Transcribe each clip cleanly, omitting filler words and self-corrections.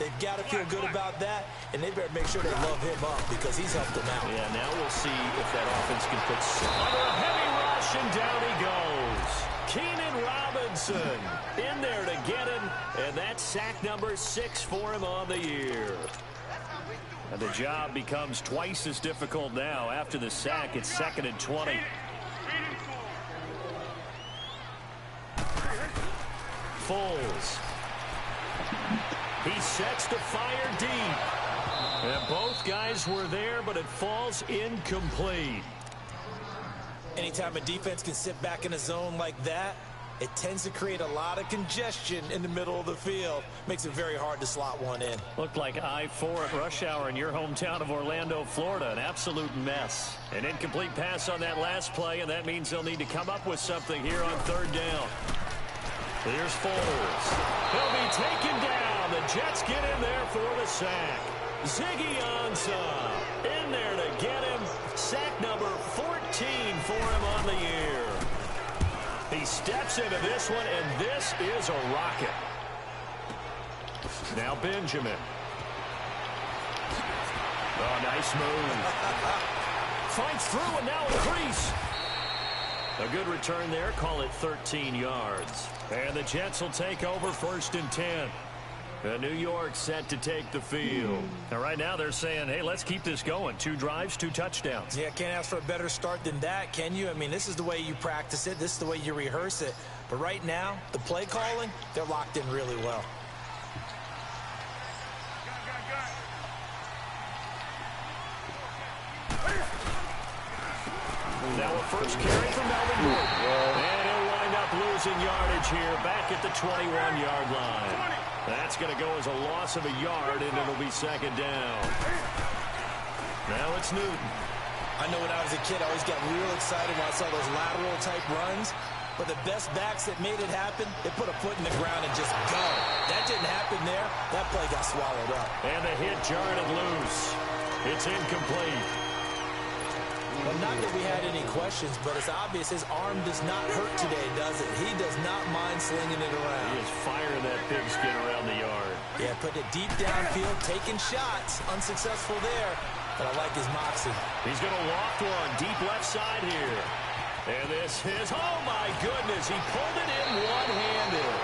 They've got to feel good about that, and they better make sure they love him up because he's helped them out. Yeah, now we'll see if that offense can put under a heavy rush, and down he goes. Keenan Robinson in there to get him, and that's sack number 6 for him on the year. And the job becomes twice as difficult now. After the sack, it's 2nd and 20. Foles. He sets to fire deep. And both guys were there, but it falls incomplete. Anytime a defense can sit back in a zone like that, it tends to create a lot of congestion in the middle of the field. Makes it very hard to slot one in. Looked like I-4 at rush hour in your hometown of Orlando, Florida. An absolute mess. An incomplete pass on that last play, and that means they'll need to come up with something here on 3rd down. Here's Foles. He'll be taken down. The Jets get in there for the sack. Ziggy Ansah in there to get him. Sack number 14 for him on the year. He steps into this one, and this is a rocket. Now Benjamin. Oh, nice move. Fights through, and now a crease. A good return there. Call it 13 yards. And the Jets will take over 1st and 10. New York set to take the field. And right now they're saying, hey, let's keep this going. 2 drives, 2 touchdowns. Yeah, can't ask for a better start than that, can you? I mean, this is the way you practice it. This is the way you rehearse it. But right now, the play calling, they're locked in really well. Now a first carry from Melvin Gordon. And he'll wind up losing yardage here back at the 21-yard line. That's going to go as a loss of a yard, and it'll be 2nd down. Now it's Newton. I know when I was a kid, I always got real excited when I saw those lateral-type runs. But the best backs that made it happen, they put a foot in the ground and just go. That didn't happen there. That play got swallowed up. And the hit jarred it loose. It's incomplete. Well, not that we had any questions, but it's obvious his arm does not hurt today, does it? He does not mind slinging it around. He is firing that pigskin around the yard. Yeah, putting it deep downfield, taking shots. Unsuccessful there, but I like his moxie. He's going to loft one deep left side here. And this is, oh my goodness, he pulled it in one-handed.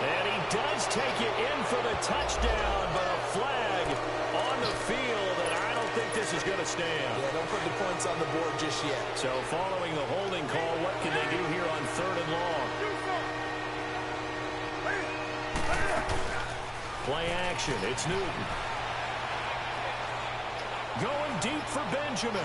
And he does take it in for the touchdown, but a flag on the field, and I don't think this is going to stand. Yeah, don't put the points on the board just yet. So following the holding call, what can they do here on 3rd and long? Play action, it's Newton. Going deep for Benjamin.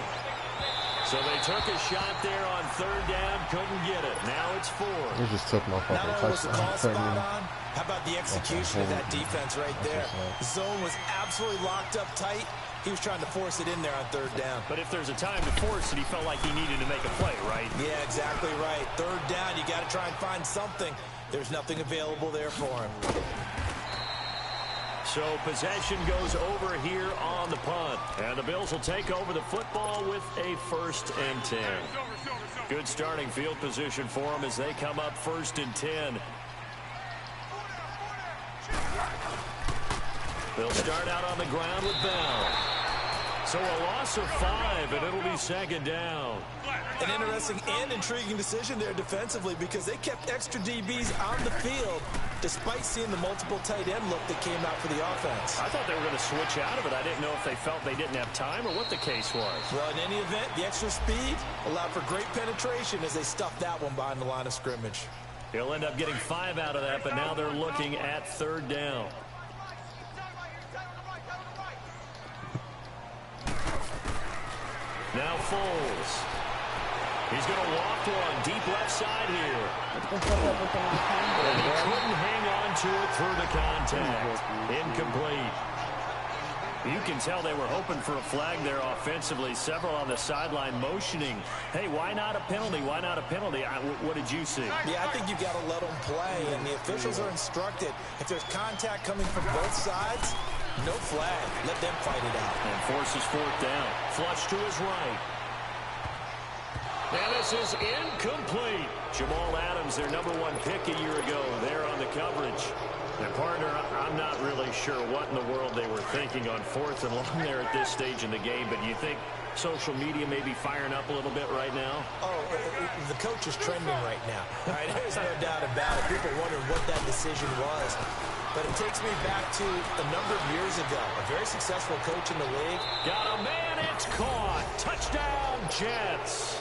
So they took a shot there on 3rd down, couldn't get it. Now it's 4. He just took my fucking Not only was the call touchdown. spot on, how about the execution of that defense right there? The zone was absolutely locked up tight. He was trying to force it in there on 3rd down. But if there's a time to force it, he felt like he needed to make a play, right? Yeah, exactly right. 3rd down, you got to try and find something. There's nothing available there for him. So possession goes over here on the punt. And the Bills will take over the football with a 1st and 10. Good starting field position for them as they come up 1st and 10. They'll start out on the ground with Bell. So a loss of 5, and it'll be 2nd down. An interesting and intriguing decision there defensively because they kept extra DBs on the field despite seeing the multiple tight end look that came out for the offense. I thought they were going to switch out of it. I didn't know if they felt they didn't have time or what the case was. Well, in any event, the extra speed allowed for great penetration as they stuffed that one behind the line of scrimmage. He'll end up getting 5 out of that, but now they're looking at 3rd down. Now Foles. He's going to walk one deep left side here. And he couldn't hang on to it through the contact. Incomplete. You can tell they were hoping for a flag there offensively. Several on the sideline motioning. Hey, why not a penalty? Why not a penalty? What did you see? Yeah, I think you've got to let them play, and the officials are instructed. If there's contact coming from both sides, no flag. Let them fight it out. And forces 4th down. Flush to his right. And this is incomplete. Jamal Adams, their #1 pick a year ago, there on the coverage. And partner, I'm not really sure what in the world they were thinking on 4th and long there at this stage in the game, but you think social media may be firing up a little bit right now? Oh, the coach is trending right now. Right? There's no doubt about it. People wondering what that decision was. But it takes me back to a number of years ago. A very successful coach in the league. Got a man, it's caught. Touchdown, Jets.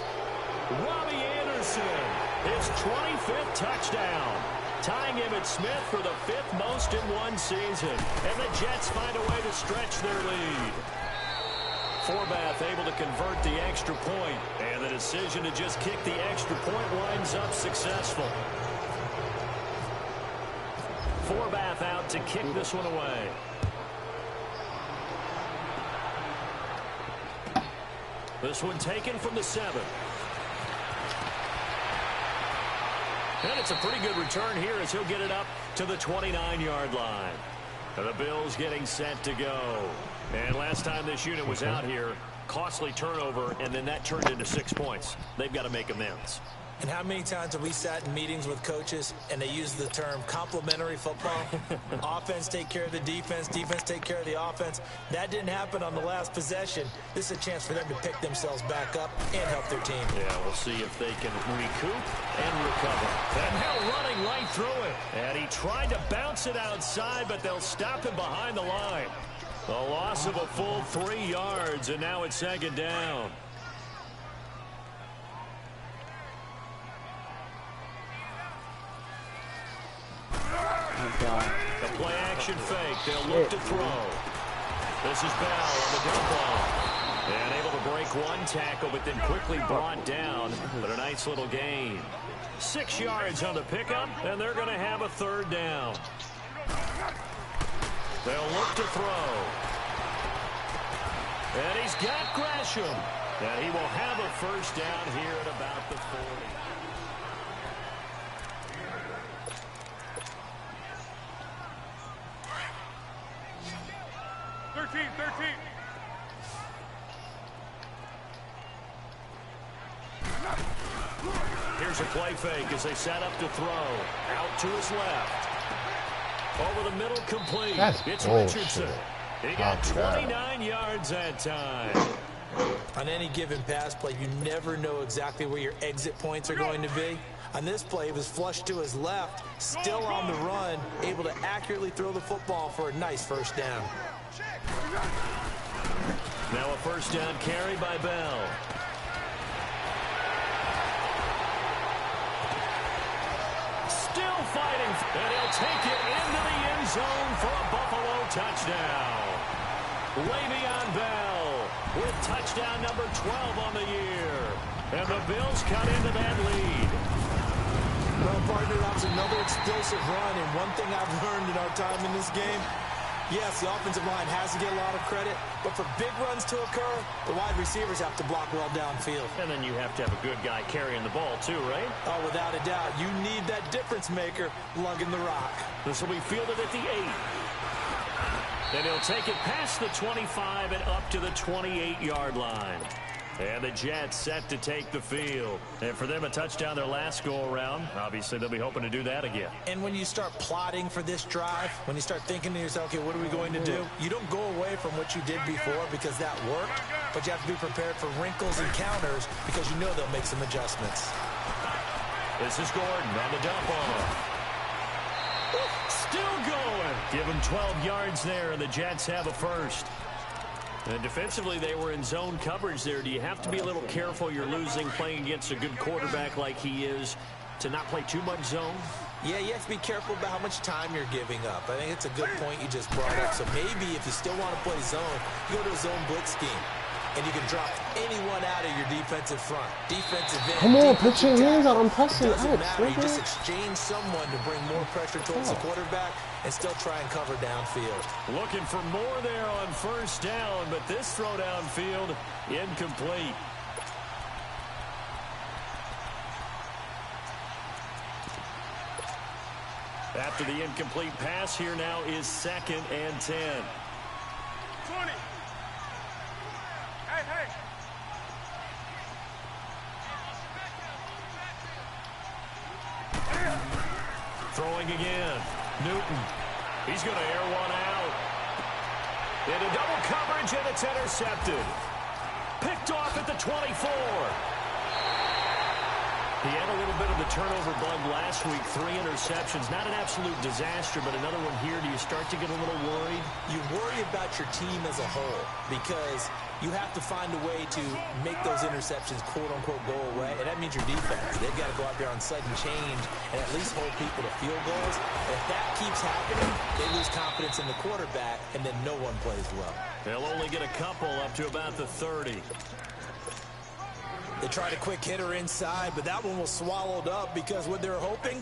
Robbie Anderson, his 25th touchdown. Tying Emmitt Smith for the 5th most in one season. And the Jets find a way to stretch their lead. Forbath able to convert the extra point. And the decision to just kick the extra point winds up successful. Forbath out to kick this one away. This one taken from the 7. And it's a pretty good return here as he'll get it up to the 29-yard line. And the Bills getting set to go. And last time this unit was out here, costly turnover, and then that turned into 6 points. They've got to make amends. And how many times have we sat in meetings with coaches and they use the term complementary football? Offense take care of the defense, defense take care of the offense. That didn't happen on the last possession. This is a chance for them to pick themselves back up and help their team. Yeah, we'll see if they can recoup and recover. And now running right through it. And he tried to bounce it outside, but they'll stop him behind the line. A loss of a full 3 yards, and now it's 2nd down. The play-action fake. They'll look to throw. This is Bell on the dump off. And able to break one tackle, but then quickly brought down. But a nice little gain. 6 yards on the pickup, and they're going to have a 3rd down. They'll look to throw. And he's got Gresham. And he will have a 1st down here at about the 40. 13. Here's a play fake as they set up to throw. Out to his left. Over the middle, complete. It's Richardson. He got 29 yards that time. On any given pass play, you never know exactly where your exit points are going to be. On this play, it was flushed to his left, still on the run, able to accurately throw the football for a nice 1st down. Now a 1st down carry by Bell. Still fighting, and he'll take it into the end zone for a Buffalo touchdown. Le'Veon Bell with touchdown number 12 on the year. And the Bills cut into that lead. Well, partner, that was another explosive run, and one thing I've learned in our time in this game, yes, the offensive line has to get a lot of credit, but for big runs to occur, the wide receivers have to block well downfield. And then you have to have a good guy carrying the ball too, right? Oh, without a doubt. You need that difference maker lugging the rock. This will be fielded at the 8. And he'll take it past the 25 and up to the 28-yard line. And the Jets set to take the field. And for them, a touchdown their last go-around. Obviously, they'll be hoping to do that again. And when you start plotting for this drive, when you start thinking to yourself, okay, what are we going to do? You don't go away from what you did before because that worked, but you have to be prepared for wrinkles and counters because you know they'll make some adjustments. This is Gordon on the dump off. Still going. Give him 12 yards there, and the Jets have a 1st. And defensively, they were in zone coverage there. Do you have to be a little careful you're losing playing against a good quarterback like he is to not play too much zone? Yeah, you have to be careful about how much time you're giving up. I think it's a good point you just brought up. So maybe if you still want to play zone, you go to a zone blitz scheme. And you can drop anyone out of your defensive front. Defensive end. Come on, put your hands out. I'm pressing out. Doesn't matter. You just exchange someone to bring more pressure towards the quarterback and still try and cover downfield. Looking for more there on 1st down, but this throw downfield incomplete. After the incomplete pass, here now is 2nd and 10. 20. Hey. Throwing again. Newton He's going to air one out. Into double coverage, and it's intercepted. Picked off at the 24. He had a little bit of the turnover bug last week, 3 interceptions. Not an absolute disaster, but another one here. Do you start to get a little worried? You worry about your team as a whole because you have to find a way to make those interceptions, quote-unquote, go away, and that means your defense. They've got to go out there on sudden change and at least hold people to field goals. And if that keeps happening, they lose confidence in the quarterback, and then no one plays well. They'll only get a couple up to about the 30. They tried a quick hitter inside, but that one was swallowed up because what they're hoping,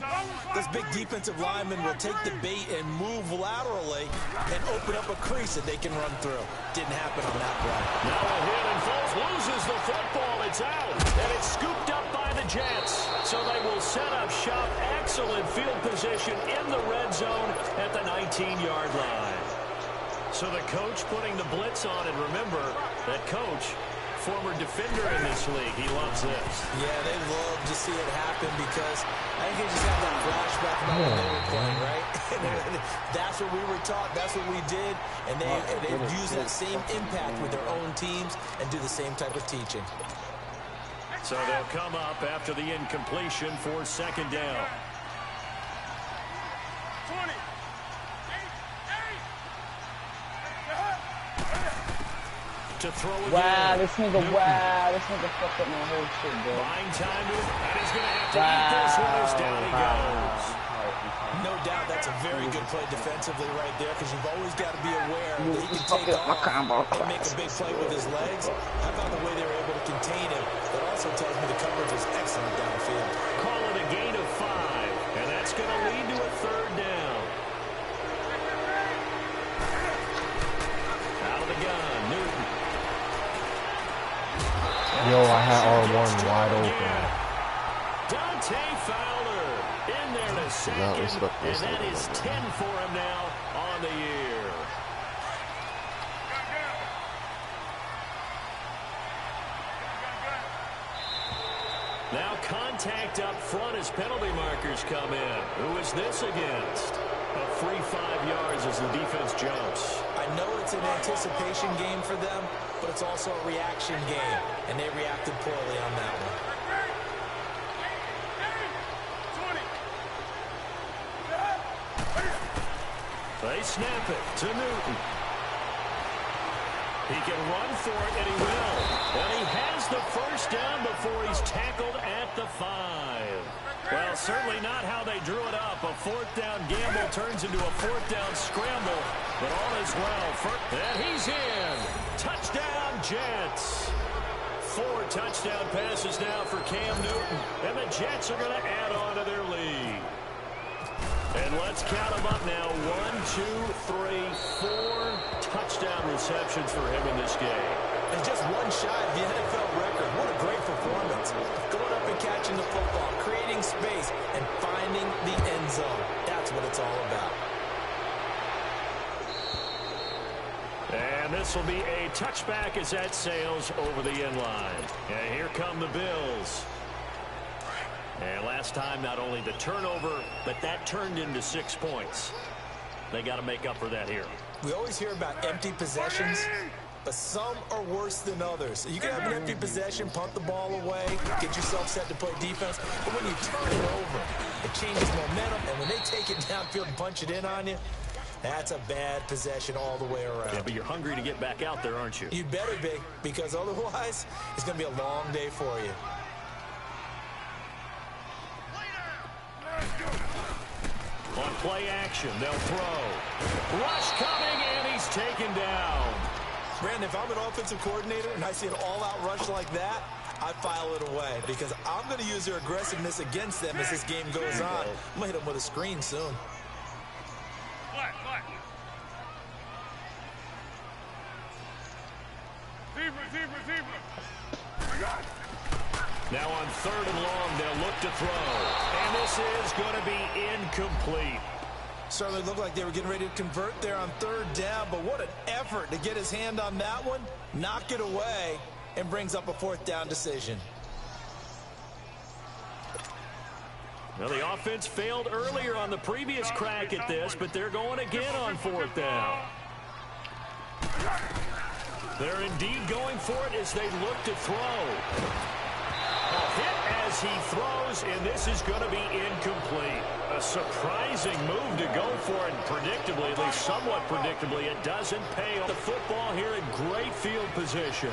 this big defensive lineman will take the bait and move laterally and open up a crease that they can run through. Didn't happen on that play. Now a hit, and Foles loses the football. It's out, and it's scooped up by the Jets. So they will set up shop. Excellent field position in the red zone at the 19-yard line. So the coach putting the blitz on, and remember, that coach, former defender in this league. He loves this. Yeah, they love to see it happen because I think they just have that flashback about when they were playing, right? That's what we were taught. That's what we did. And they use that same impact with their own teams and do the same type of teaching. So they'll come up after the incompletion for second down. 20. To throw again. Wow, this nigga fucked up my whole shit, bro. Buying time, and he's going to have to eat this one as down he goes. No doubt that's a very good play defensively right there because you've always got to be aware that he can take off and make a big play with his legs. I thought the way they were able to contain him, that also tells me the coverage was excellent downfield. Call it a gain of 5, and that's going to lead to a third down. Out of the gun, Newton. Yo, I had R1 wide open. Dante Fowler in there to second, and that is 10 for him now on the year. Now contact up front as penalty markers come in. Who is this against? A free 5 yards as the defense jumps. I know it's an anticipation game for them, but it's also a reaction game, and they reacted poorly on that one. 20. They snap it to Newton. He can run for it, and he will. And he has the first down before he's tackled at the 5. Well, certainly not how they drew it up. A 4th down gamble turns into a 4th down scramble. But all is well. And he's in. Touchdown, Jets. 4 touchdown passes now for Cam Newton. And the Jets are going to add on to their lead. And let's count them up now. 1, 2, 3, 4 touchdown receptions for him in this game. And just one shy of the NFL record. What a great performance. Going up and catching the football, creating space, and finding the end zone. That's what it's all about. And this will be a touchback as that sails over the end line. And here come the Bills. And last time, not only the turnover, but that turned into 6 points. They got to make up for that here. We always hear about empty possessions, but some are worse than others. You can have an empty possession, punt the ball away, get yourself set to play defense, but when you turn it over, it changes momentum, and when they take it downfield and punch it in on you, that's a bad possession all the way around. Yeah, but you're hungry to get back out there, aren't you? You better be, because otherwise, it's going to be a long day for you. On play action, they'll throw. Rush coming, and he's taken down. Brandon, if I'm an offensive coordinator and I see an all-out rush like that, I file it away because I'm going to use their aggressiveness against them as this game goes on. I'm going to hit them with a screen soon. Flat. Zebra. Now on 3rd and long, they'll look to throw. And this is going to be incomplete. Certainly looked like they were getting ready to convert there on 3rd down, but what an effort to get his hand on that one, knock it away, and brings up a 4th down decision. Well, the offense failed earlier on the previous crack at this, but they're going again on 4th down. They're indeed going for it as they look to throw. A hit as he throws, and this is going to be incomplete. A surprising move to go for it, predictably, at least somewhat predictably. It doesn't pay. The football here in great field position.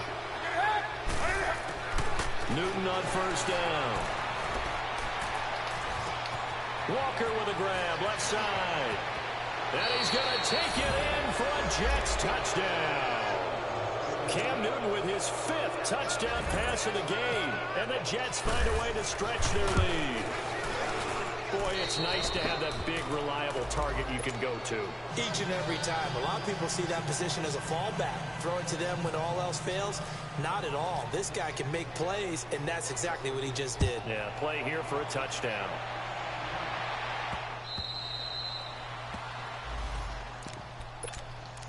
Newton on 1st down. Walker with a grab, left side. And he's going to take it in for a Jets touchdown. Cam Newton with his 5th touchdown pass of the game. And the Jets find a way to stretch their lead. Boy, it's nice to have that big, reliable target you can go to. Each and every time. A lot of people see that position as a fallback. Throw it to them when all else fails. Not at all. This guy can make plays, and that's exactly what he just did. Yeah, play here for a touchdown.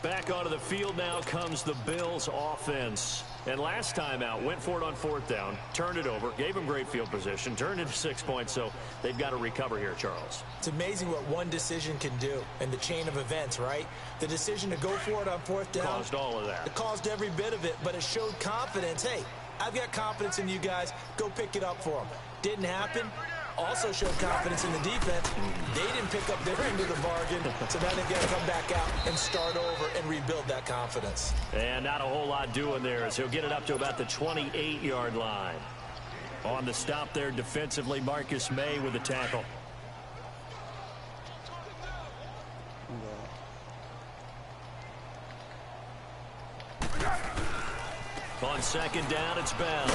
Back onto the field now comes the Bills offense. And last time out, went for it on 4th down, turned it over, gave them great field position, turned it 6 points, so they've got to recover here, Charles. It's amazing what one decision can do in the chain of events, right? The decision to go for it on 4th down. Caused all of that. It caused every bit of it, but it showed confidence. Hey, I've got confidence in you guys. Go pick it up for them. Didn't happen. Also showed confidence in the defense. They didn't pick up their end of the bargain, so now they've got to come back out and start over and rebuild that confidence. And not a whole lot doing there as he'll get it up to about the 28-yard line. On the stop there defensively, Marcus May with the tackle. On 2nd down, it's Bell.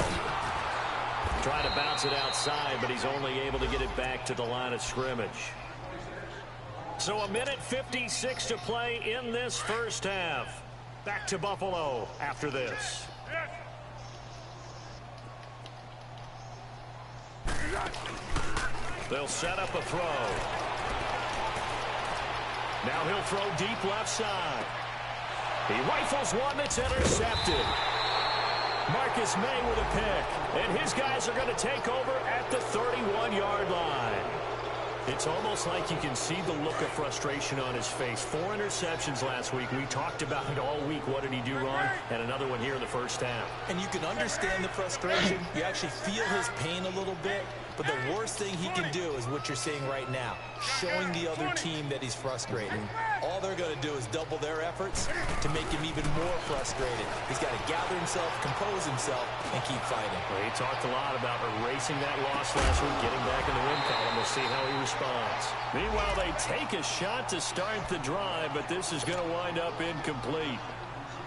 Trying to bounce it outside, but he's only able to get it back to the line of scrimmage. So 1:56 to play in this first half. Back to Buffalo after this. They'll set up a throw. Now he'll throw deep left side. He rifles one that's intercepted. Marcus May with a pick, and his guys are going to take over at the 31-yard line. It's almost like you can see the look of frustration on his face. 4 interceptions last week. We talked about it all week. What did he do wrong? And another one here in the first half. And you can understand the frustration. You actually feel his pain a little bit. But the worst thing he can do is what you're seeing right now, showing the other team that he's frustrated. All they're going to do is double their efforts to make him even more frustrated. He's got to gather himself, compose himself, and keep fighting. Well, he talked a lot about erasing that loss last week, getting back in the win column. We'll see how he responds. Meanwhile, they take a shot to start the drive, but this is going to wind up incomplete.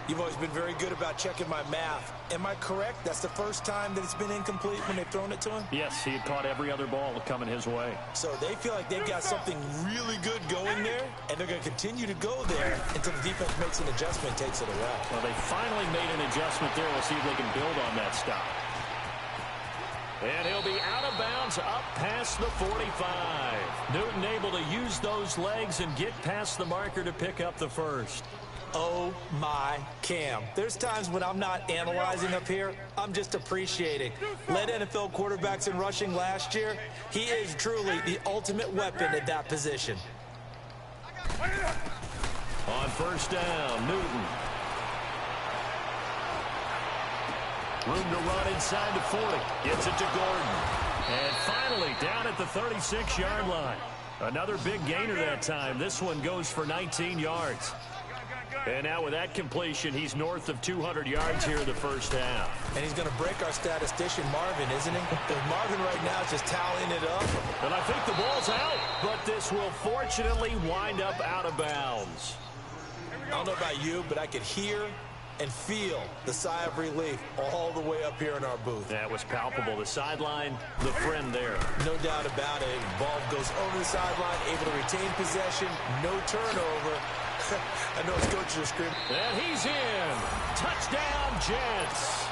You've always been very good about checking my math. Am I correct? That's the first time that it's been incomplete when they've thrown it to him? Yes, he had caught every other ball coming his way. So they feel like they've got something really good going there, and they're going to continue to go there until the defense makes an adjustment, takes it away. Well, they finally made an adjustment there. We'll see if they can build on that stop. And he'll be out of bounds up past the 45. Newton able to use those legs and get past the marker to pick up the first. Oh, my Cam. There's times when I'm not analyzing up here. I'm just appreciating. Led NFL quarterbacks in rushing last year. He is truly the ultimate weapon at that position. On 1st down, Newton. Room to run inside the 40. Gets it to Gordon. And finally down at the 36-yard line. Another big gainer that time. This one goes for 19 yards. And now with that completion, he's north of 200 yards here in the first half. And he's going to break our statistician, Marvin, isn't he? Because Marvin right now is just tallying it up. And I think the ball's out, but this will fortunately wind up out of bounds. I don't know about you, but I could hear and feel the sigh of relief all the way up here in our booth. That was palpable. The sideline, the friend there. No doubt about it. Ball goes over the sideline, able to retain possession, no turnover. I know his coaches are screaming. And he's in. Touchdown, Jets.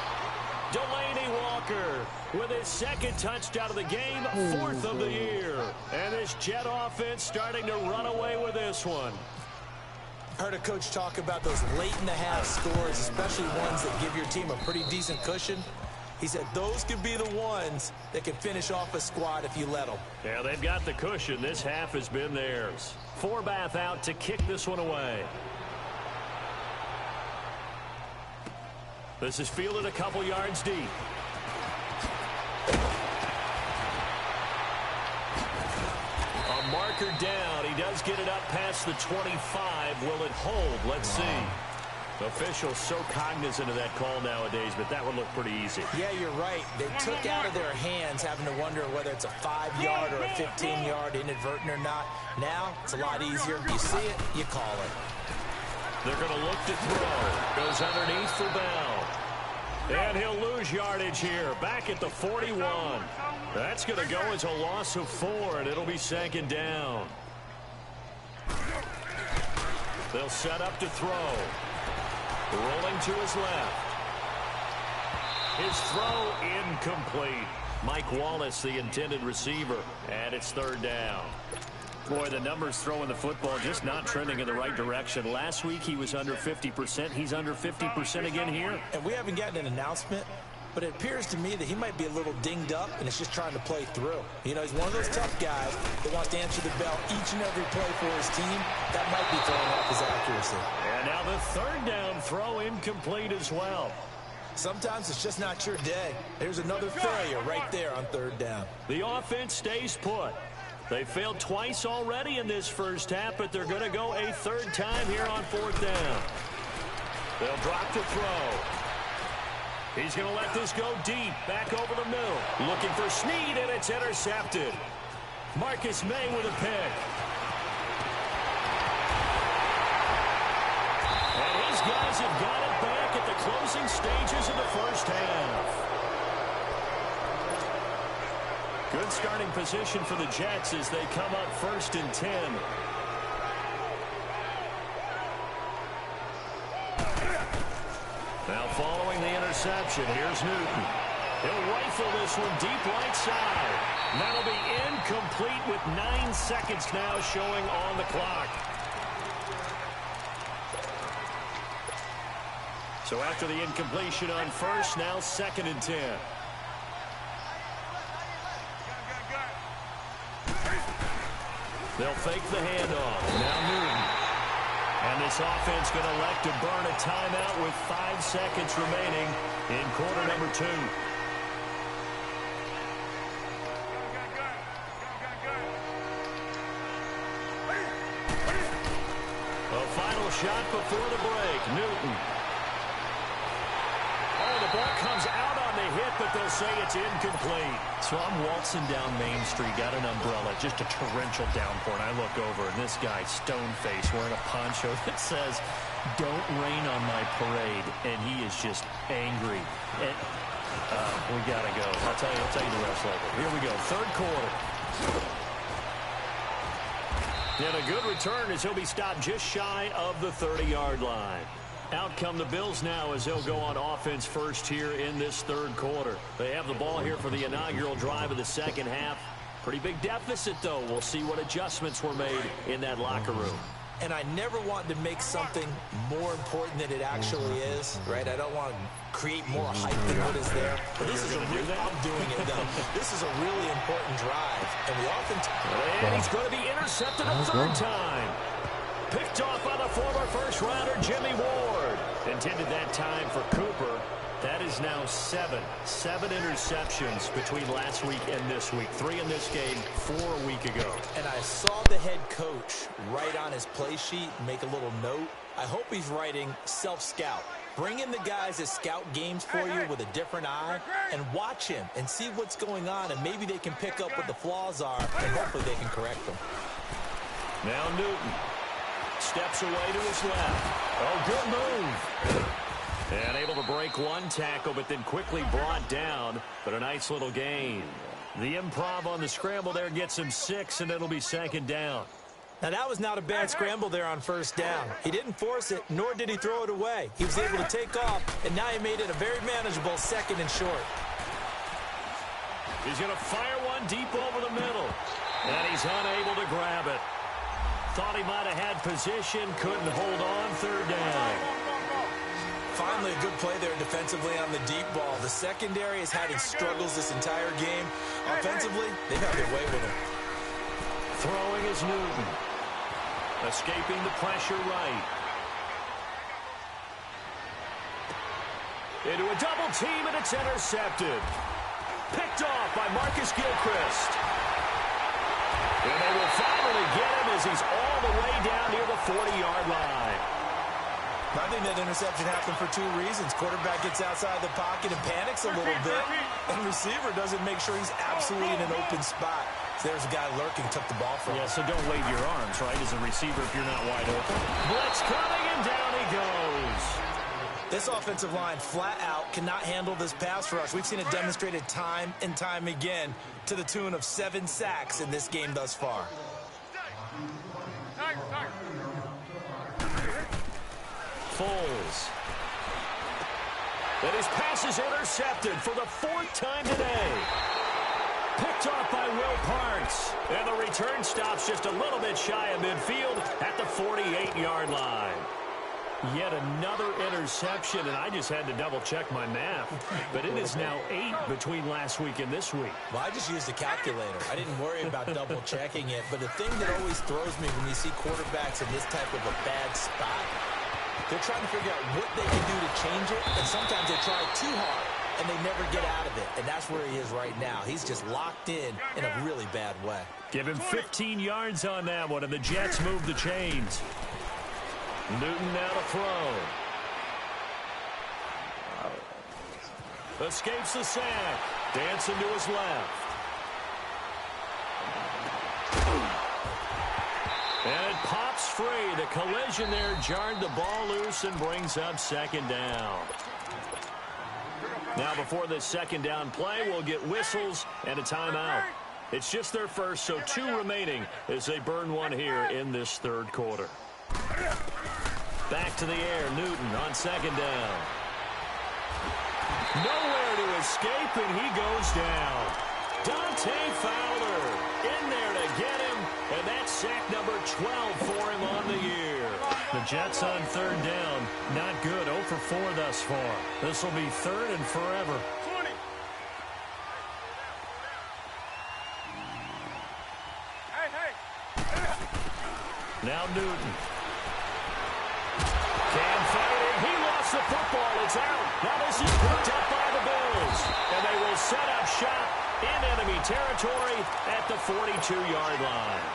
Delaney Walker with his 2nd touchdown of the game, 4th of the year. And this Jet offense starting to run away with this one. Heard a coach talk about those late-in-the-half scores, especially ones that give your team a pretty decent cushion. He said those could be the ones that can finish off a squad if you let them. Yeah, they've got the cushion. This half has been theirs. Forbath out to kick this one away. This is fielded a couple yards deep. A marker down. He does get it up past the 25. Will it hold? Let's see. Officials so cognizant of that call nowadays, but that would look pretty easy. Yeah, you're right. They took out of their hands having to wonder whether it's a 5-yard or a 15-yard inadvertent or not. Now, it's a lot easier. You see it, you call it. They're going to look to throw. Goes underneath for Bell. And he'll lose yardage here. Back at the 41. That's going to go as a loss of 4, and it'll be second down. They'll set up to throw. Rolling to his left. His throw incomplete. Mike Wallace, the intended receiver, and it's third down. Boy, the numbers throwing the football just not trending in the right direction. Last week he was under 50%. He's under 50% again here. And we haven't gotten an announcement, but it appears to me that he might be a little dinged up and is just trying to play through. You know, he's one of those tough guys that wants to answer the bell each and every play for his team. That might be throwing off his accuracy. And now the third down throw incomplete as well. Sometimes it's just not your day. There's another failure right there on third down. The offense stays put. They failed twice already in this first half, but they're going to go a third time here on fourth down. They'll drop to throw. He's going to let this go deep, back over the middle. Looking for Snead, and it's intercepted. Marcus May with a pick. And his guys have got it back at the closing stages of the first half. Good starting position for the Jets as they come up 1st and 10. Now following the interception, here's Newton. He'll rifle this one deep right side. That'll be incomplete with 9 seconds now showing on the clock. So after the incompletion on first, now 2nd and 10. They'll fake the handoff. Now Newton. And this offense going to elect to burn a timeout with 5 seconds remaining in quarter number 2. A final shot before the break. Newton. Oh, the ball comes out on the hit, but they'll say it's incomplete. So I'm waltzing down Main Street, got an umbrella, just a torrential downpour, and I look over, and this guy, stone-faced, wearing a poncho that says, "Don't rain on my parade," and he is just angry. And, we got to go. I'll tell you the rest later. Here we go, third quarter. And a good return as he'll be stopped just shy of the 30-yard line. Out come the Bills now as they'll go on offense first here in this third quarter. They have the ball here for the inaugural drive of the second half. Pretty big deficit, though. We'll see what adjustments were made in that locker room. And I never want to make something more important than it actually is, right? I don't want to create more hype than what is there. But this is a real, I'm doing it, though. This is a really important drive. And we often... And he's going to be intercepted a third time. Picked off by the former first-rounder Jimmy Ward. Intended that time for Cooper. That is now 7 interceptions between last week and this week. 3 in this game, 4 a week ago. And I saw the head coach write on his play sheet, make a little note. I hope he's writing self-scout. Bring in the guys that scout games for you with a different eye and watch him and see what's going on, and maybe they can pick up what the flaws are, and hopefully they can correct them. Now Newton steps away to his left. Oh, good move. And able to break one tackle, but then quickly brought down. But a nice little gain. The improv on the scramble there gets him 6, and it'll be second down. Now, that was not a bad scramble there on first down. He didn't force it, nor did he throw it away. He was able to take off, and now he made it a very manageable 2nd and short. He's going to fire one deep over the middle. And he's unable to grab it. Thought he might have had position, couldn't hold on, third down. Finally, a good play there defensively on the deep ball. The secondary is having struggles this entire game. Offensively, they've had their way with him. Throwing is Newton. Escaping the pressure right. Into a double team, and it's intercepted. Picked off by Marcus Gilchrist. And they will finally get him as he's all the way down near the 40-yard line. I think that interception happened for two reasons. Quarterback gets outside the pocket and panics a little bit, and receiver doesn't make sure he's absolutely in an open spot. So there's a guy lurking, took the ball from him. Yeah, so don't wave your arms, right, as a receiver if you're not wide open. Blitz coming, and down he goes. This offensive line, flat out, cannot handle this pass rush. We've seen it demonstrated time and time again to the tune of 7 sacks in this game thus far. Foles. And his pass is intercepted for the 4th time today. Picked off by Will Parks. And the return stops just a little bit shy of midfield at the 48-yard line. Yet another interception, and I just had to double-check my math. But it is now 8 between last week and this week. Well, I just used a calculator. I didn't worry about double-checking it. But the thing that always throws me when you see quarterbacks in this type of a bad spot, they're trying to figure out what they can do to change it, and sometimes they try too hard, and they never get out of it. And that's where he is right now. He's just locked in a really bad way. Give him 15 yards on that one, and the Jets move the chains. Newton now to throw. Escapes the sack. Dancing to his left. And it pops free. The collision there jarred the ball loose and brings up 2nd down. Now before this 2nd down play, we'll get whistles and a timeout. It's just their first, so 2 remaining as they burn one here in this 3rd quarter. Back to the air, Newton on 2nd down. Nowhere to escape, and he goes down. Dante Fowler in there to get him, and that's sack number 12 for him on the year. The Jets on 3rd down. Not good, 0 for 4 thus far. This will be 3rd and forever. 20. Hey. Now Newton. Can't fight it. He lost the football. It's out. Now this is picked up by the Bills. And they will set up shop in enemy territory at the 42-yard line.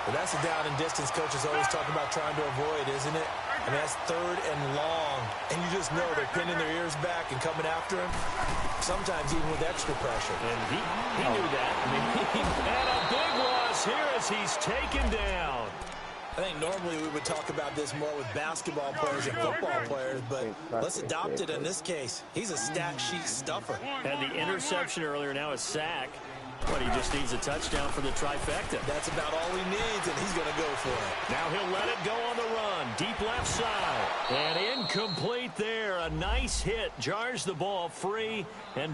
Well, that's a down and distance coaches always talk about trying to avoid, isn't it? I mean, that's 3rd and long. And you just know they're pinning their ears back and coming after him, sometimes even with extra pressure. And he knew that. I mean, and a big loss here as he's taken down. I think normally we would talk about this more with basketball players and football players, but let's adopt it in this case. He's a stat sheet stuffer. Had the interception earlier, now a sack. But he just needs a touchdown for the trifecta. That's about all he needs, and he's going to go for it. Now he'll let it go on the run. Deep left side. And incomplete there. A nice hit. Jars the ball free and